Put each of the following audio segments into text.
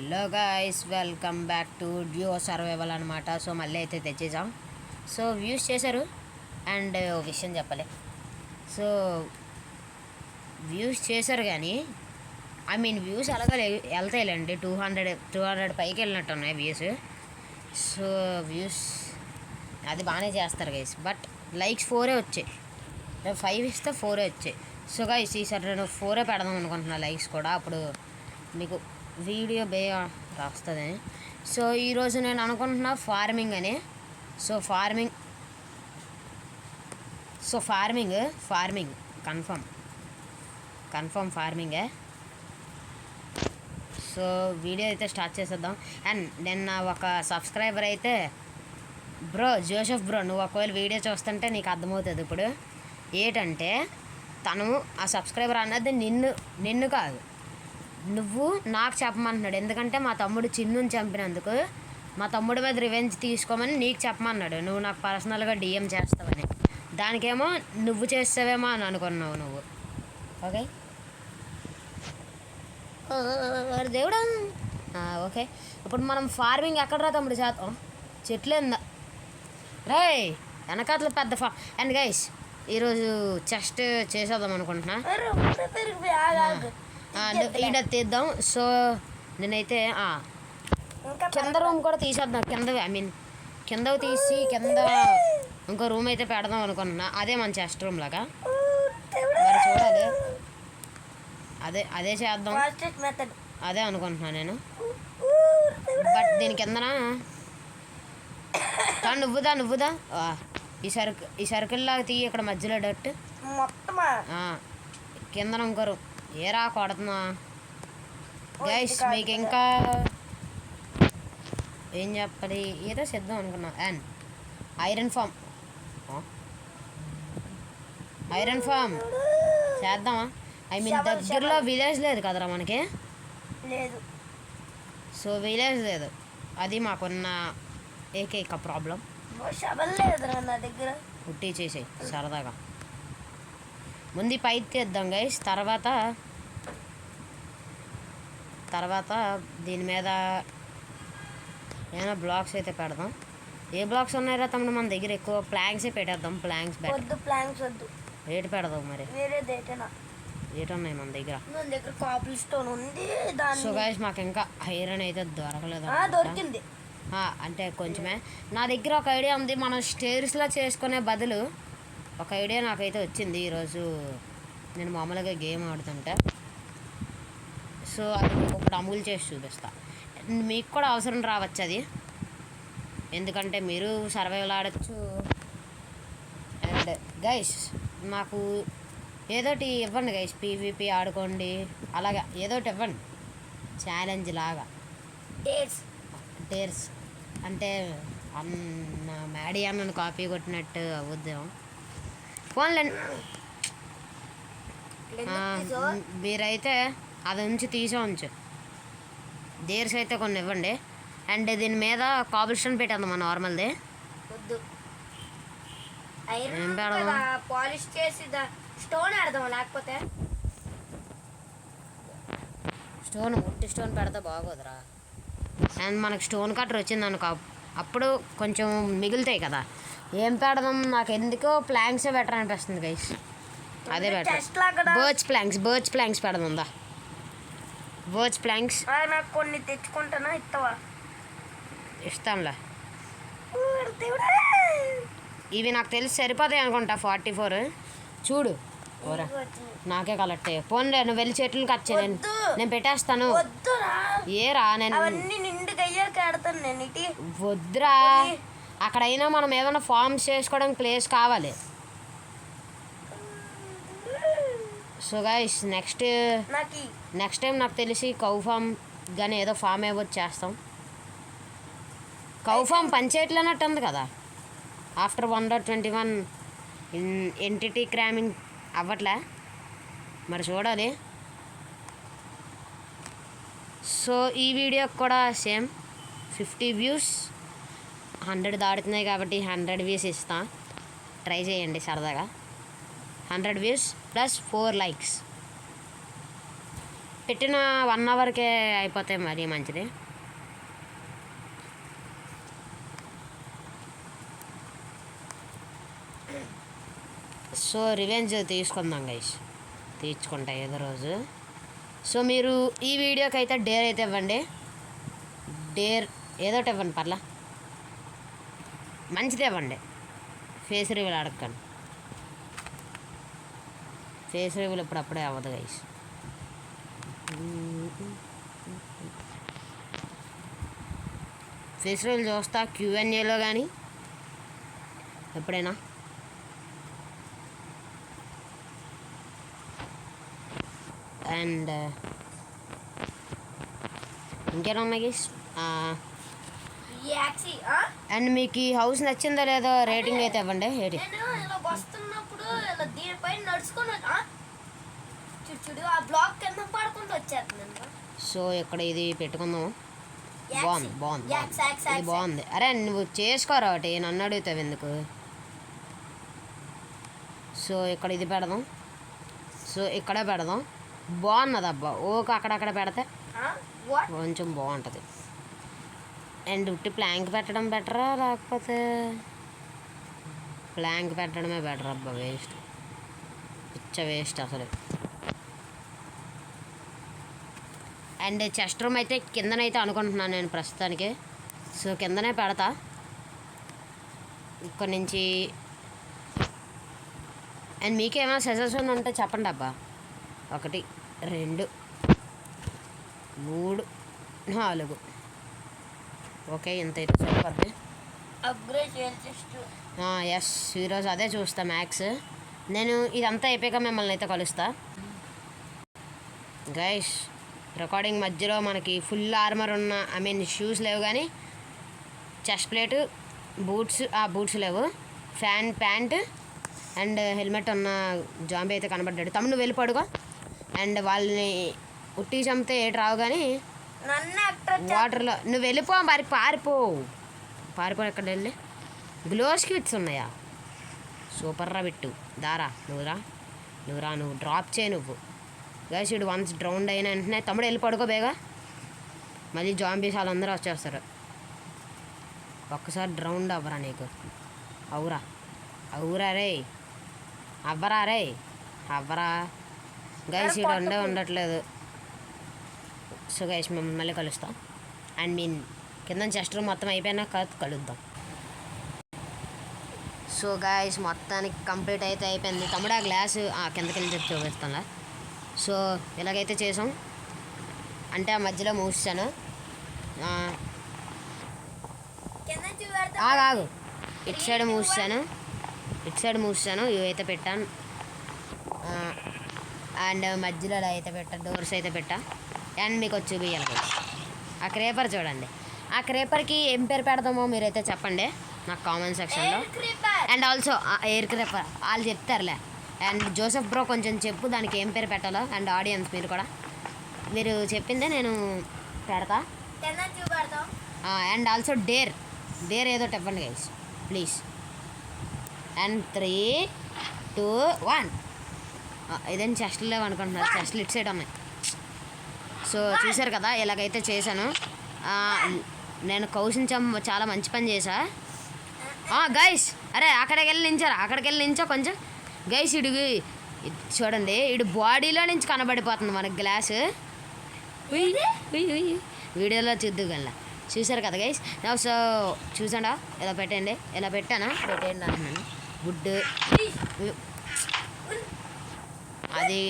Hello guys, welcome back to due survival అనమాట. So మళ్ళీ అయితే తెచ్చేసాం. సో వ్యూస్ చేశారు అండ్ విషయం చెప్పలే. సో వ్యూస్ చేశారు కానీ వ్యూస్ అలాగే వెళ్తాయిలేండి. 200 పైకి వెళ్ళినట్టు ఉన్నాయి వ్యూస్. సో వ్యూస్ అది బాగానే చేస్తారు గైస్. బట్ లైక్స్ 4 వచ్చాయి. 5 ఇస్తే 4 వచ్చాయి. సో గైస్ ఈసారి నేను 4 పెడదాం అనుకుంటున్నా లైక్స్ కూడా. అప్పుడు మీకు వీడియో వస్తుంది. సో ఈరోజు నేను అనుకుంటున్నా ఫార్మింగ్ అని. సో ఫార్మింగ్ కన్ఫర్మ్ ఫార్మింగే. సో వీడియో అయితే స్టార్ట్ చేసేద్దాం. అండ్ నిన్న ఒక సబ్స్క్రైబర్ అయితే జోసెఫ్ బ్రో, నువ్వు ఒకవేళ వీడియో చూస్తుంటే నీకు అర్థమవుతుంది ఇప్పుడు ఏంటంటే, తను ఆ సబ్స్క్రైబర్ అన్నది నిన్ను కాదు, నువ్వు నాకు చెప్పమంటున్నాడు. ఎందుకంటే మా తమ్ముడు చిన్నుని చంపినందుకు మా తమ్ముడి మీద రివెంజ్ తీసుకోమని నీకు చెప్పమన్నాడు. నువ్వు నాకు పర్సనల్గా డిఎం చేస్తావని. దానికేమో నువ్వు చేస్తావేమో అని అనుకున్నావు నువ్వు. ఓకే దేవుడా. ఓకే, ఇప్పుడు మనం ఫార్మింగ్ ఎక్కడరా తమ్ముడు చేద్దాం? చెట్లేందా రే వెనకాతల పెద్ద అండ్ గైస్ ఈరోజు చెస్ట్ చేసేద్దాం అనుకుంటున్నా. ఈడ తీద్దాం. సో నేనైతే కింద రూమ్ కూడా తీసేద్దాం. కింద తీసి కింద ఇంకో రూమ్ అయితే పెడదాం అనుకున్నా. అదే మన చెస్ట్ రూమ్ లాగా. మరి చూడాలి, అదే చేద్దాం, అదే అనుకుంటున్నా నేను. బట్ దీని కిందన నువ్వుదా ఈ సర్కిల్ లాగా తీయి. ఇక్కడ మధ్యలో డట్ కిందన ఇంకో రూమ్. ఏరా కొడుతున్నా గైస్, మీకు ఇంకా ఏం చెప్పాలి, ఏదో చేద్దాం అనుకున్నా. అండ్ ఐరన్ ఫామ్ చేద్దామా? దగ్గరలో విలేజ్ లేదు కదరా మనకి. లేదు. సో విలేజ్ లేదు, అది మాకున్న ఏకైక ప్రాబ్లం. పుట్టి చేసేయి సరదాగా. ముందు పైకి తీద్దాం గైస్, తర్వాత దీని మీద ఏమైనా బ్లాక్స్ అయితే పెడదాం. ఏ బ్లాక్స్ ఉన్నాయరా తమ్ముడు మన దగ్గర? ఎక్కువ ప్లాంక్సే పెట్టేద్దాం. ప్లాంక్స్ వద్దు. రేటు పెడదాం మరి. రేట్ ఉన్నాయి మన దగ్గర. కాపుల్ స్టోన్ ఉంది. సో గైస్ మాకు ఇంకా ఐరన్ అయితే దొరకలేదు. దొరికింది అంటే కొంచెమే. నా దగ్గర ఒక ఐడియా ఉంది. మనం స్టేర్స్లా చేసుకునే బదులు ఒక ఐడియా నాకైతే వచ్చింది ఈరోజు నేను మామూలుగా గేమ్ ఆడుతుంటే. సో అది మీకు ఇప్పుడు అమలు చేసి చూపిస్తా. మీకు కూడా అవసరం రావచ్చు అది, ఎందుకంటే మీరు సర్వైవల్ ఆడచ్చు. అండ్ గైస్ మాకు ఏదోటి ఇవ్వండి గైస్, పీవీపీ ఆడుకోండి, అలాగా ఏదోటి ఇవ్వండి ఛాలెంజ్ లాగా. డేర్స్ అంటే మ్యాడీ అన్నను కాపీ కొట్టినట్టు అవుద్దాం. ఫోన్లే మీరైతే అది తీసి ఉంచు. డేర్స్ అయితే కొన్ని ఇవ్వండి. అండ్ దీని మీద కాబుల్ స్టోన్ పెట్టేద్దాం నార్మల్ది. ఏం పెడదాం? పాలిష్ చేసి స్టోన్ ఆడదాం. లేకపోతే ఉట్టి స్టోన్ పెడితే బాగోదురా. అండ్ మనకు స్టోన్ కట్టర్ వచ్చింది అనుకో, అప్పుడు కొంచెం మిగులుతాయి కదా. ఏం పెడదాం? నాకు ఎందుకో ప్లాంక్సే బెటర్ అనిపిస్తుంది గైస్. అదే బెటర్. బర్చ్ ప్లాంక్స్ పెడదాం. బర్చ్ ప్లాంక్స్ నాకు కొన్ని తెచ్చుకుంటానా? ఇస్తావా? ఇస్తానులే. ఇవి నాకు తెలిసి సరిపోతాయి అనుకుంటా. 44 చూడు. నాకే కలెక్ట్ అయ్యా. పోన్లే, నువ్వు వెళ్ళి చెట్లు కట్ చేయ, నేను పెట్టేస్తాను. ఏరా నేను వద్దురా. అక్కడైనా మనం ఏమైనా ఫార్మ్స్ చేసుకోవడానికి ప్లేస్ కావాలి. సో గైస్ నెక్స్ట్ టైం నాకు తెలిసి కౌ ఫామ్ కానీ ఏదో ఫామ్ ఏవో చేస్తాం. కౌ ఫామ్ పంచాయతీలోనట్టు ఉంది కదా. ఆఫ్టర్ 1.21 ఎంటిటీ క్రామింగ్ అవ్వట్లే, మరి చూడాలి. సో ఈ వీడియోకి కూడా సేమ్ 50 వ్యూస్ 100 దాడుతున్నాయి కాబట్టి 100 వ్యూస్ ఇస్తా. ట్రై చేయండి సరదాగా. 100 వ్యూస్ ప్లస్ 4 లైక్స్. పెట్టిన 1 అవర్కే అయిపోతాయి, మరీ మంచిది. సో రివెంజ్ తీసుకుందాం గైస్, తీర్చుకుంటా ఏదో రోజు. సో మీరు ఈ వీడియోకి అయితే డేర్ అయితే ఇవ్వండి, డేర్ ఏదో ఒకటి ఇవ్వండి, పర్లా మంచిది ఇవ్వండి. ఫేస్ రివ్యూలు అడగండి, ఫేస్ రివ్యూలు ఇప్పుడప్పుడే అవ్వదు గైస్. ఫేస్ రివ్యూలు చూస్తా Q&Aలో కానీ ఎప్పుడైనా. అండ్ ఇంకేమన్నా గైస్. యాక్సీ అండ్ మీకు ఈ హౌస్ నచ్చిందో లేదో రేటింగ్ అయితే ఇవ్వండి. నేను ఇలా వస్తున్నప్పుడు ఇలా దీనిపైన నడుచుకొని చూడు చూడు ఆ బ్లాక్ కింద పడుకుంటూ వచ్చేస్తుంది. సో ఇక్కడ ఇది పెట్టుకుందాము. బాగుంది బాగుంది యాక్స్ యాక్స్ ఇది యాక్స్ బాగుంది. అరే నువ్వు చేసుకోరా ఒకటి, నన్ను అడుగుతావు ఎందుకు. సో ఇక్కడ ఇది పెడదాం, సో ఇక్కడే పెడదాం. బాగున్నది అబ్బా. ఓకే అక్కడక్కడ పెడితే వాట్ కొంచెం బాగుంటుంది. అండ్ ఉట్టి ప్లాంక్ పెట్టడం బెటరా లేకపోతే ప్లాంక్ పెట్టడమే బెటర్ అబ్బా. వేస్ట్, పిచ్చ వేస్ట్ అసలు. అండ్ చెస్ట్ రూమ్ అయితే కిందనైతే అనుకుంటున్నాను నేను ప్రస్తుతానికి. సో కిందనే పెడతా ఇక్కడ నుంచి. అండ్ మీకేమైనా సజెషన్ ఉంటే చెప్పండి అబ్బా. 1 2 3 4 ఓకే ఇంతైతే సరిపోద్ది. అప్గ్రేడ్ చేయాలి జస్ట్. ఎస్ ఈరోజు అదే చూస్తా మ్యాక్స్. నేను ఇదంతా అయిపోయాక మిమ్మల్ని అయితే కలుస్తా గైస్. రికార్డింగ్ మధ్యలో మనకి ఫుల్ ఆర్మర్ ఉన్న, ఐ మీన్ షూస్ లేవు కానీ చెస్ట్ ప్లేట్, బూట్స్ బూట్స్ లేవు, ప్యాంట్ అండ్ హెల్మెట్ ఉన్న జాంబీ అయితే కనబడ్డాడు. తమ్ముడు నువ్వు వెళ్ళి పడుకో. అండ్ వాళ్ళని ఉట్టి చంపితే ఏటి రావు కానీ నన్ను అట్రాక్ట్ వాటర్లో నువ్వు వెళ్ళిపో, మరి పారిపో ఎక్కడ వెళ్ళి. గ్లో స్కిట్స్ ఉన్నాయా? సూపర్ రా బిట్టు. దారా నువ్వు డ్రాప్ చేయి నువ్వు. గైస్ ఇడు వన్స్ డ్రౌండ్ అయిన వెంటనే తమ్ముడు వెళ్ళి పడుకో బేగా. మళ్ళీ జాంబీస్ వాళ్ళందరూ వచ్చేస్తారు. ఒక్కసారి డ్రౌండ్ అవ్వరా నీకు? అవురా రే, అవ్వరా గైస్ ఇడు ఉండట్లేదు. సో గైస్ మేము మళ్ళీ కలుస్తాం. అండ్ మీన్ కింద చెస్ట్ రూమ్ మొత్తం అయిపోయినా కలుద్దాం. సో గైస్ మొత్తానికి కంప్లీట్ అయితే అయిపోయింది. తమ్ముడు ఆ గ్లాసు కిందకి వెళ్ళి చెప్పి చూపిస్తాను. సో ఇలాగైతే చేసాం అంటే ఆ మధ్యలో మూసాను. ఆగు ఇటు సైడ్ మూసాను ఇవైతే పెట్టాను. అండ్ మధ్యలో అలా అయితే డోర్స్ అయితే పెట్టా. అండ్ మీకు వచ్చి చూపించాలి ఆ క్రేపర్ చూడండి. ఆ క్రేపర్కి ఏం పేరు పెడదామో మీరైతే చెప్పండి నాకు కామెంట్ సెక్షన్లో. అండ్ ఆల్సో ఎయిర్ క్రేపర్ వాళ్ళు చెప్తారులే. అండ్ జోసెఫ్ బ్రో కొంచెం చెప్పు దానికి ఏం పేరు పెట్టాలో. అండ్ ఆడియన్స్ మీరు చెప్పిందే నేను పెడతా. అండ్ ఆల్సో డేర్ ఏదో చెప్పండి గైస్ ప్లీజ్. అండ్ 3 2 1 ఇదేం చెస్ట్లు లేవు అనుకుంటున్నారు, చెస్ట్లు ఇటు సైడ్ ఉన్నాయి. సో చూసారు కదా ఇలాగైతే చేశాను. నేను కౌశించం చాలా మంచి పని చేశా గైస్. అరే అక్కడికి వెళ్ళి నించో కొంచెం గైస్. చూడండి ఇడు బాడీలో నుంచి కనబడిపోతుంది మనకి గ్లాసు. వీడియోలో చూద్దుగల్లా చూసారు కదా గైస్. సో చూసాడా ఇలా పెట్టండి అంటున్నాను. గుడ్ అది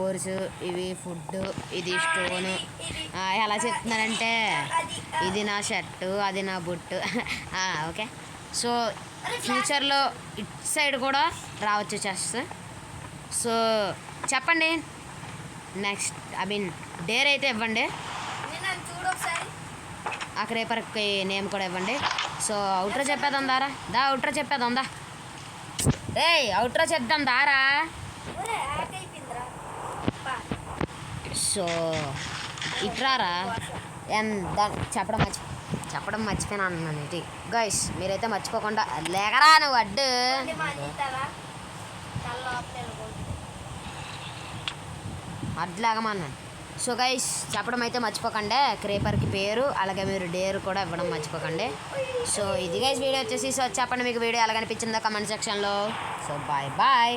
ఓర్స్, ఇవి ఫుడ్, ఇది స్టోను. ఎలా చెప్తున్నానంటే ఇది నా షర్టు, అది నా బుట్టు. ఓకే సో ఫ్యూచర్లో ఇటు సైడ్ కూడా రావచ్చు చెస్. సో చెప్పండి నెక్స్ట్, ఐ మీన్ డేర్ అయితే ఇవ్వండి. ఆ క్రేపర్కి నేమ్ కూడా ఇవ్వండి. సో అవుట్రో చెప్పేద్దాం దా. అవుట్రో చెప్దాం దారా. సో ఇట్రారా. చెప్పడం మర్చిపోయినాను అన్నాను ఇది గైస్. మీరైతే మర్చిపోకుండా లేకరా నువ్వు అడ్డు. అడ్లాగమన్నాను సో గైస్ చెప్పడం అయితే మర్చిపోకండి క్రేపర్కి పేరు, అలాగే మీరు డేర్ కూడా ఇవ్వడం మర్చిపోకండి. సో ఇది గైస్ వీడియో వచ్చేసి. సో చెప్పండి మీకు వీడియో ఎలా అనిపించిందో కమెంట్ సెక్షన్లో. So bye bye.